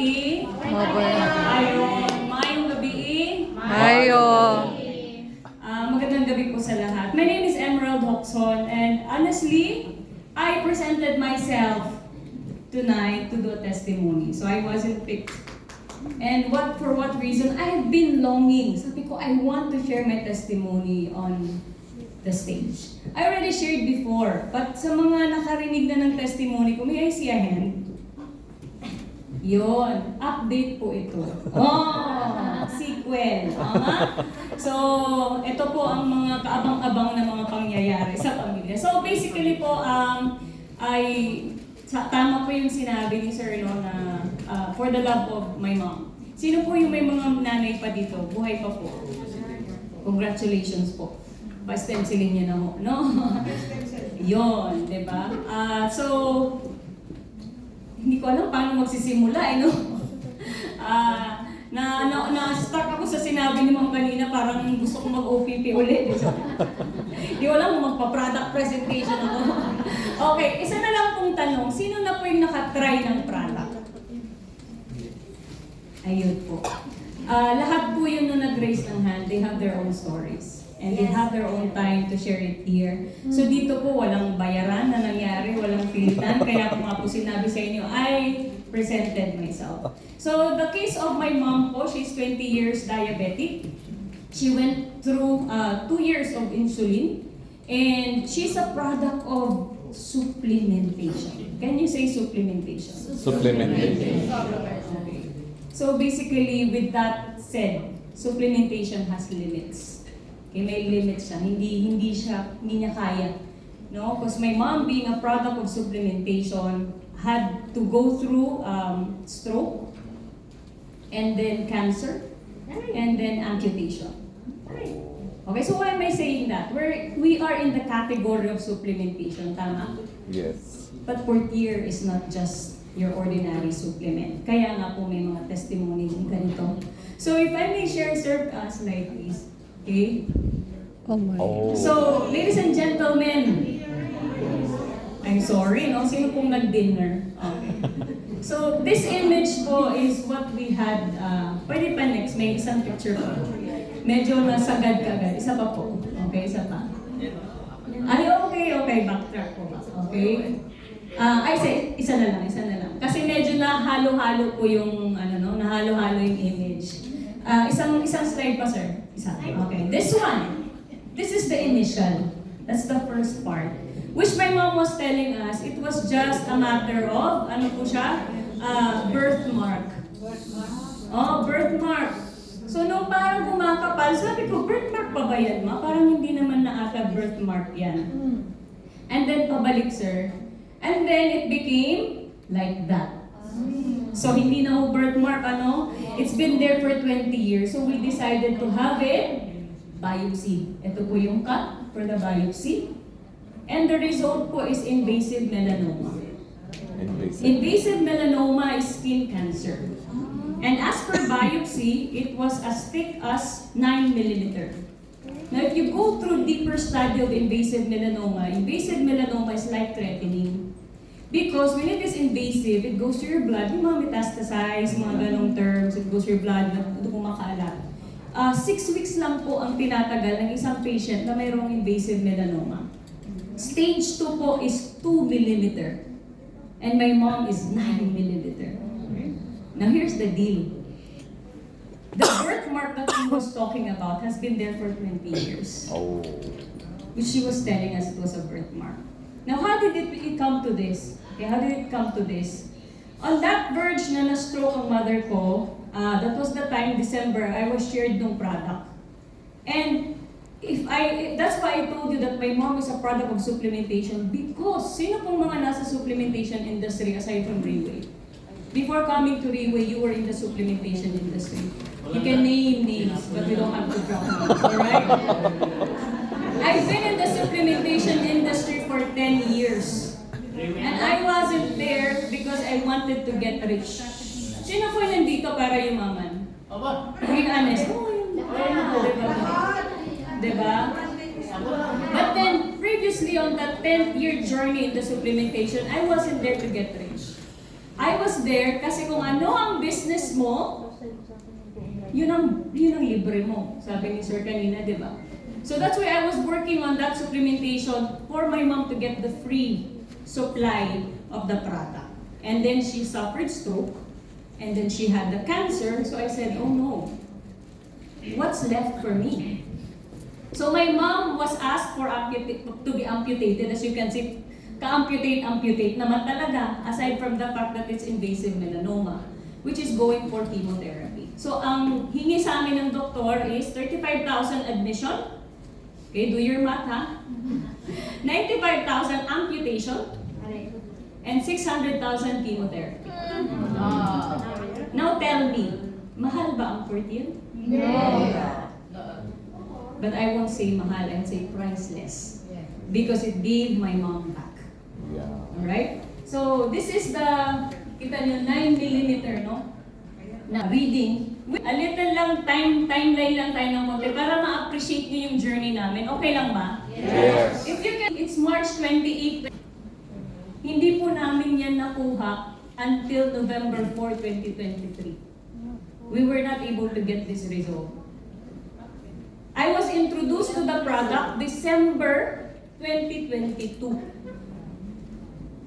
Ayun, mayong gabi. Ayo. Magandang gabi po sa lahat. My name is Emerald Hoxon, and honestly, I presented myself tonight to do a testimony. So I wasn't picked. And for what reason? I have been longing. Sabi ko, I want to share my testimony on the stage. I already shared before, but sa mga nakarinig na ng testimony ko, may I see a hand? Yon, update po ito. Oh, sequel. So, ito po ang mga kaabang-abang na mga pangyayari sa pamilya. So, basically po, tama po yung sinabi ni Sir no, na for the love of my mom. Sino po yung may mga nanay pa dito? Buhay pa po. Congratulations po. Pa-stencilin niya na mo, no? Yon, di ba? So, hindi ko alam paano magsisimula, no? Na-stuck ako sa sinabi ni Ma'am kanina, parang gusto ko mag-OPP ulit. Hindi ko alam kung magpa-product presentation ako. Okay, isa na lang pong tanong, sino na po yung nakatry ng product? Ayun po. Lahat po yun na nag-raise ng hand, they have their own stories. And they have their own time to share it here. So dito po walang bayaran na nangyari, walang pilitan. Kaya po nga po sinabi sa inyo, I presented myself. So the case of my mom po, she's 20 years diabetic. She went through 2 years of insulin. And she's a product of supplementation. Can you say supplementation? Supplementation. Okay. So basically, with that said, supplementation has limits. Okay, may limits siya. Hindi niya kaya. No? Because my mom, being a product of supplementation, had to go through stroke, and then cancer, and then amputation. Okay, so why am I saying that? We are in the category of supplementation, tama? Yes. But Portier is not just your ordinary supplement. Kaya nga po may mga testimony yung ganito. So if I may share, sir, slide please. Okay? Oh my. Oh. So, ladies and gentlemen, I'm sorry, no? Sino pong nag-dinner? Okay. So, this image po is what we had, pwede pa next, may isang picture po. Medyo nasagad kagad. Isa pa po. Okay, isa pa. Ay, okay, backtrack po ba? Okay. Isa na lang. Kasi medyo nahalo-halo po yung, nahalo-halo yung image. Isang slide pa, sir. Isa. Okay. This one. This is the initial. That's the first part. Which my mom was telling us, it was just a matter of, birthmark. Oh, birthmark. So, nung parang kumakapal, sabi ko, birthmark pa ba yan, ma? Parang hindi naman na ata birthmark yan. And then, pabalik, sir. And then, it became like that. So, hindi na ho birthmark, It's been there for 20 years. So, we decided to have it biopsy. Ito po yung cut for the biopsy. And the result po is invasive melanoma. Invasive melanoma is skin cancer. And as per biopsy, it was as thick as 9 millimeter. Now, if you go through deeper study of invasive melanoma is life-threatening. Because when it is invasive, it goes to your blood, yung mga metastasize, mga ganong terms, it goes to your blood, ito kumakalat. 6 weeks lang po ang tinatagal ng isang patient na mayroong invasive melanoma. Stage 2 po is 2 millimeter. And my mom is 9 millimeter. Now here's the deal. The birthmark that she was talking about has been there for 20 years. Oh. Which she was telling us it was a birthmark. Now how did it come to this? Okay, how did it come to this? On that verge na na-stroke ang mother ko, that was the time, December, I was shared ng product. And that's why I told you that my mom is a product of supplementation because sino pong mga nasa supplementation industry aside from Rayway? Before coming to Rayway, you were in the supplementation industry. You can name names, but we don't have to drop names, alright? I've been in the supplementation industry for 10 years. And I wasn't there because I wanted to get rich. Sino po nandito para yumaman? Being honest. Diba? But then, previously on that 10th year journey in the supplementation, I wasn't there to get rich. I was there kasi kung ano ang business mo, yun ang libre mo. Sabi ni Sir kanina, di ba? So that's why I was working on that supplementation for my mom to get the free supply of the product. And then she suffered stroke, and then she had the cancer, so I said, oh no, what's left for me? So my mom was asked to be amputated. As you can see, amputate naman talaga, aside from the fact that it's invasive melanoma, which is going for chemotherapy. So ang hingi sa amin ng doktor is 35,000 admission. Okay, do your math ha? 95,000 amputation and 600,000 chemotherapy. Now tell me, mahal ba ang 14? But I won't say mahal, I'll say priceless. Because it gave my mom back. Yeah. Alright? So this is the, kita nyo, 9mm, no? Na reading. A little lang timeline lang tayo ng konti para ma-appreciate nyo yung journey namin. Okay lang ba? Yes. If you can, it's March 28. Hindi po namin yan nakuha until November 4, 2023. We were not able to get this result. I was introduced to the product December 2022.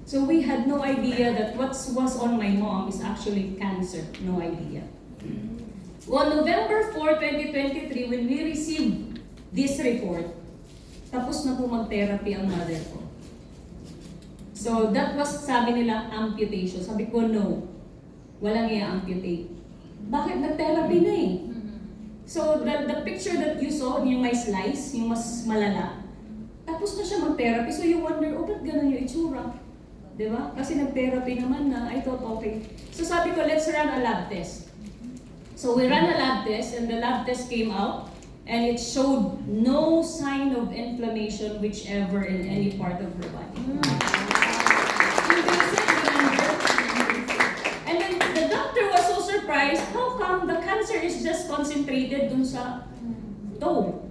So we had no idea that what was on my mom is actually cancer. No idea. On November 4, 2023, when we received this report, tapos na po mag-therapy ang mother ko. So that was, sabi nila, amputation. Sabi ko, no. Walang i-amputate. Bakit nag-therapy na eh? So the picture that you saw, yung may slice, yung mas malala, tapos na siya mag-therapy. So you wonder, oh, ba't ganun yung itsura? Diba? Kasi nag-therapy naman na, I thought, okay. So sabi ko, let's run a lab test. So we ran a lab test, and the lab test came out, and it showed no sign of inflammation whichever in any part of her body. And then the doctor was so surprised, how come the cancer is just concentrated dun sa toe?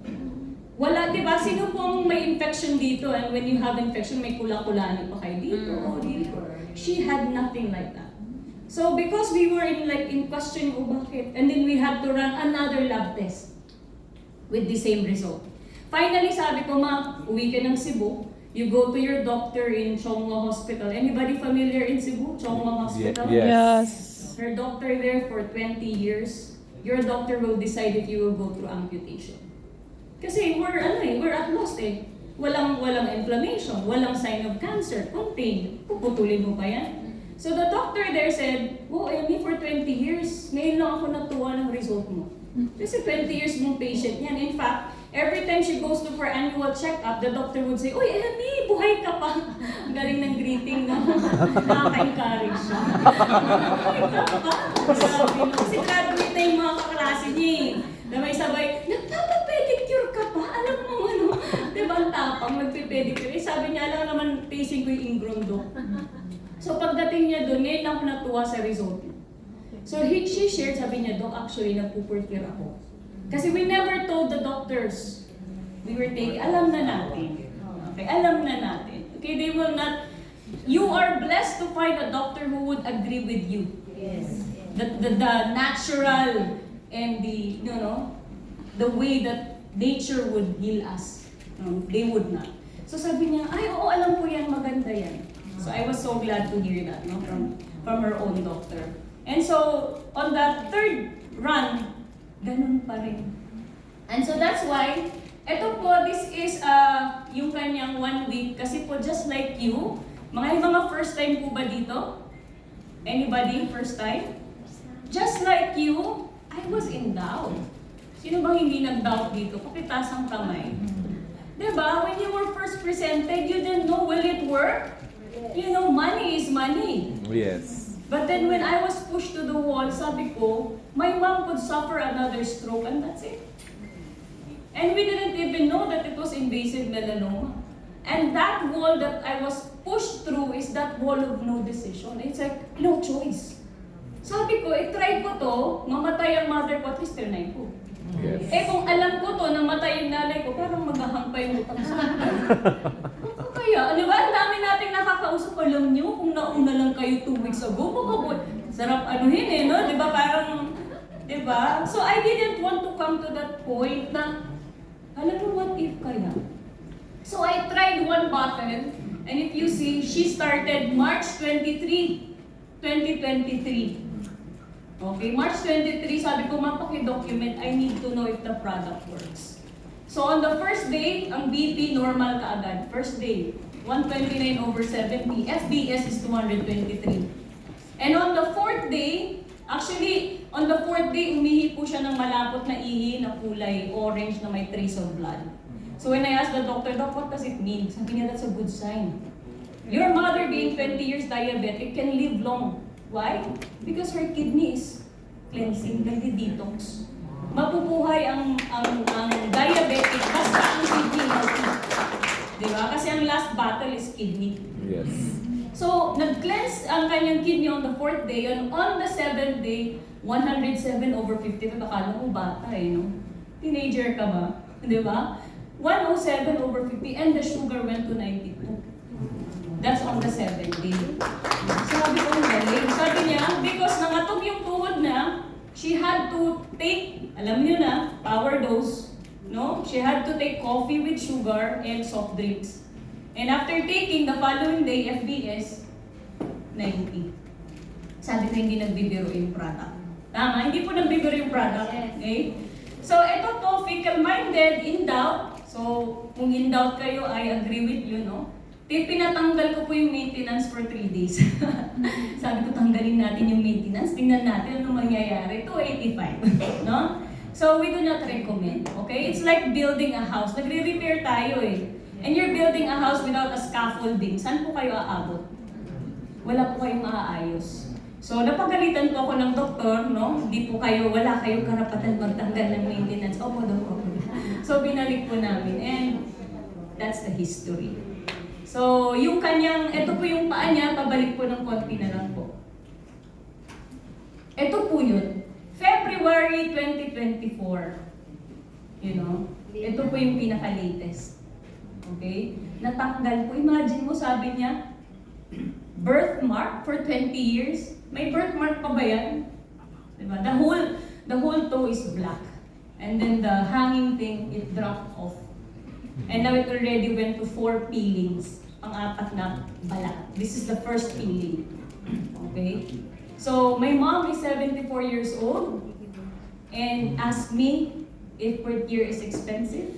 Wala, di ba? Sino pong may infection dito, and when you have infection, may kula-kulani pa kayo dito o dito. She had nothing like that. So because we were in question, oh bakit? And then we had to run another lab test with the same result. Finally, sabi ko, ma, uwi ka ng Cebu. You go to your doctor in Chongwa Hospital. Anybody familiar in Cebu? Chongwa Hospital? Yes. Her doctor there for 20 years. Your doctor will decide if you will go through amputation. Kasi we're at lost eh. Walang inflammation, walang sign of cancer, contained. Puputulin mo pa yan? So the doctor there said, oh, Amy, for 20 years, ngayon lang ako natuwa ng result mo. Kasi 20 years mong patient yan. In fact, every time she goes to for annual check-up, the doctor would say, uy, Amy, buhay ka pa. Ang galing ng greeting na nakaka-encourage siya. Buhay ka pa. Sabi mo, kasi graduate na yung mga kaklase niya eh. Na may sabay, nagpapapedicure ka pa? Alam mo ano? Diba ang tapang magpipedicure? Eh, sabi niya, alam naman, pacing ko yung ingrondo. So pagdating niya doon, ngayon lang ako natuwa sa result niya. So she shared, sabi niya, Doc, actually nagpupurtir ako. Kasi we never told the doctors. We were taking, alam na natin. Okay, alam na natin. Okay, they will not, you are blessed to find a doctor who would agree with you. Yes. The natural and the, the way that nature would heal us. They would not. So sabi niya, ay oo, alam ko yan, maganda yan. So I was so glad to hear that from her own doctor. And so on that third run, ganun pa rin. And so that's why, eto po, this is yung kanyang 1 week. Kasi po, just like you, mga first time po ba dito? Anybody first time? Just like you, I was in doubt. Sino bang hindi nag-doubt dito? Pakitaas ang kamay. Diba? When you were first presented, you didn't know, will it work? Money is money. Yes. But then when I was pushed to the wall, sabi ko, my mom could suffer another stroke and that's it. And we didn't even know that it was invasive melanoma. And that wall that I was pushed through is that wall of no decision. It's like, no choice. Sabi ko, try ko to, mamatay ang mother ko, at least trinay ko. Yes. Kung alam ko to, namatay yung nanay ko, parang maghahang pa yung utang sa akin. Kaya, di ba? Ang dami nating nakakausap. Alam nyo, kung nauna lang kayo 2 weeks ago, sarap anuhin eh, no? Di ba? Parang parang, di ba? So I didn't want to come to that point na, alam mo, what if kaya? So I tried one bottle, and if you see, she started March 23, 2023. Okay, March 23, sabi ko, mapaki-document, I need to know if the product works. So on the first day, ang BP normal kaagad. First day, 129/70. FBS is 223. And on the fourth day, actually, on the fourth day, umihi po siya ng malapot na ihi na kulay orange na may trace of blood. So when I asked the doctor, Doc, what does it mean? Sabi niya, that's a good sign. Your mother being 20 years diabetic can live long. Why? Because her kidney is cleansing, nagdi-detox. Mapupuhay ang diabetic basta ang kidney healthy. Diba? Kasi ang last battle is kidney. Yes. So, nag-cleanse ang kanyang kidney on the fourth day, and on the seventh day, 107/50. Akala mo bata no? Teenager ka ba? Di ba? 107/50, and the sugar went to 92. That's on the seventh day. Sabi ko, galing. Sabi niya, because nangatog yung tuhod na, she had to take, alam niyo na, power dose, no? She had to take coffee with sugar and soft drinks. And after taking the following day, FBS, 90. Sabi ko, hindi nagbibiro yung product. Tama, hindi po nagbibiro yung product. Okay? So, ito po, fickle-minded, in doubt. So, kung in doubt kayo, I agree with you, no? Pinatanggal ko po yung maintenance for 3 days. Sabi ko, tanggalin natin yung maintenance. Tingnan natin ano mangyayari. 285. No? So, we do not recommend. Okay? It's like building a house. Nagre-repair tayo And you're building a house without a scaffolding. Saan po kayo aabot? Wala po kayong maaayos. So, napagalitan po ako ng doktor, no? Hindi po kayo, wala kayong karapatan magtanggal ng maintenance. Opo, doktor. So, binalik po namin. And that's the history. So, yung kanyang, ito po yung paa niya, pabalik po ng konti na lang po. Ito po yun. February 2024. You know? Ito po yung pinaka-latest. Okay? Natanggal po. Imagine mo, sabi niya, birthmark for 20 years. May birthmark pa ba yan? Diba? The whole toe is black. And then the hanging thing, it dropped off. And now it already went to 4 peelings. Pang-apat na balat. This is the first peeling. Okay? So, my mom is 74 years old and asked me if birth year is expensive.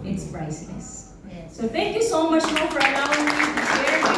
It's priceless. So thank you so much, for allowing me to share my